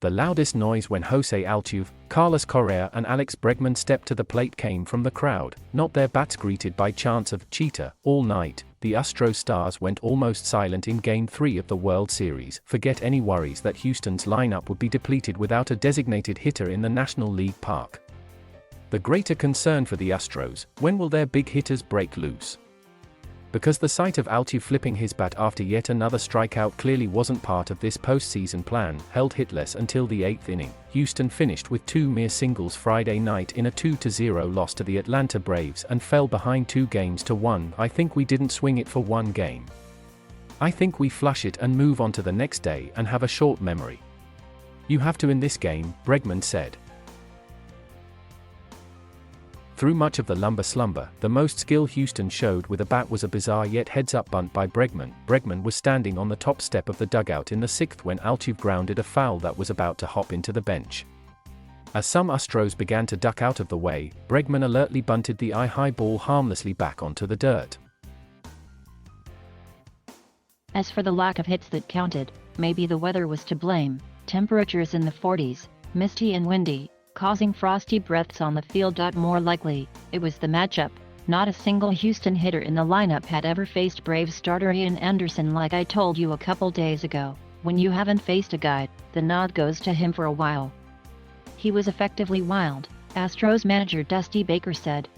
The loudest noise when Jose Altuve, Carlos Correa and Alex Bregman stepped to the plate came from the crowd, not their bats greeted by chants of "cheetah" all night. The Astros stars went almost silent in Game 3 of the World Series.Forget any worries that Houston's lineup would be depleted without a designated hitter in the National League Park. The greater concern for the Astros: when will their big hitters break loose? Because the sight of Altuve flipping his bat after yet another strikeout clearly wasn't part of this postseason plan. Held hitless until the 8th inning, Houston finished with 2 mere singles Friday night in a 2-0 loss to the Atlanta Braves and fell behind 2-1. I think we didn't swing it for one game. I think we flush it and move on to the next day and have a short memory. You have to in this game, Bregman said. Through much of the lumber slumber, the most skill Houston showed with a bat was a bizarre yet heads-up bunt by Bregman. Bregman was standing on the top step of the dugout in the 6th when Altuve grounded a foul that was about to hop into the bench. As some Astros began to duck out of the way, Bregman alertly bunted the eye-high ball harmlessly back onto the dirt. As for the lack of hits that counted, maybe the weather was to blame. Temperatures in the 40s, misty and windy, causing frosty breaths on the field. More likely, it was the matchup. Not a single Houston hitter in the lineup had ever faced Braves starter Ian Anderson. Like I told you a couple days ago, when you haven't faced a guy, the nod goes to him for a while. He was effectively wild, Astros manager Dusty Baker said.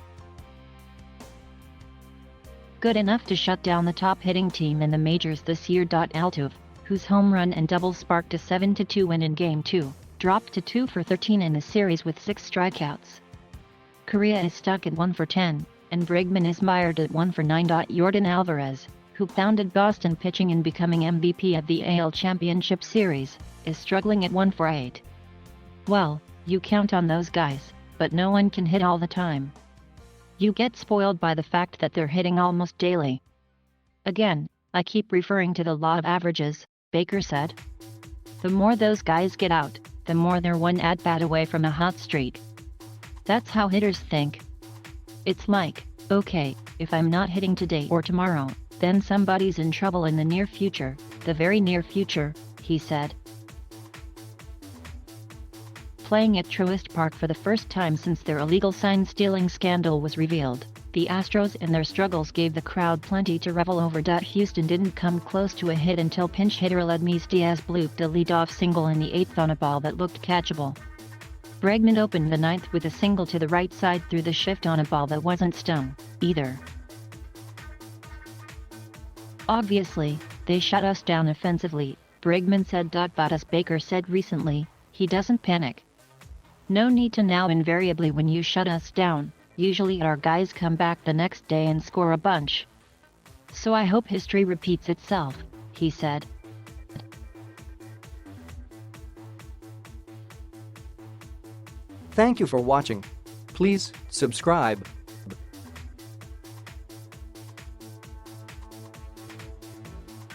Good enough to shut down the top hitting team in the majors this year. Altuve, whose home run and double sparked a 7-2 win in Game 2, dropped to 2 for 13 in the series with 6 strikeouts. Correa is stuck at 1 for 10, and Bregman is mired at 1 for 9. Yordan Alvarez, who pounded Boston pitching in becoming MVP of the AL Championship Series, is struggling at 1 for 8. Well, you count on those guys, but no one can hit all the time. You get spoiled by the fact that they're hitting almost daily. Again, I keep referring to the law of averages, Baker said. The more those guys get out, the more they're one at-bat away from a hot streak. That's how hitters think. It's like, okay, if I'm not hitting today or tomorrow, then somebody's in trouble in the near future, the very near future, he said. Playing at Truist Park for the first time since their illegal sign-stealing scandal was revealed, the Astros and their struggles gave the crowd plenty to revel over. Houston didn't come close to a hit until pinch hitter Aledmys Diaz blooped a leadoff single in the 8th on a ball that looked catchable. Bregman opened the 9th with a single to the right side through the shift on a ball that wasn't stung, either. Obviously, they shut us down offensively, Bregman said. But as Baker said recently, he doesn't panic. No need to now. Invariably when you shut us down, usually our guys come back the next day and score a bunch. So I hope history repeats itself, he said. Thank you for watching. Please subscribe.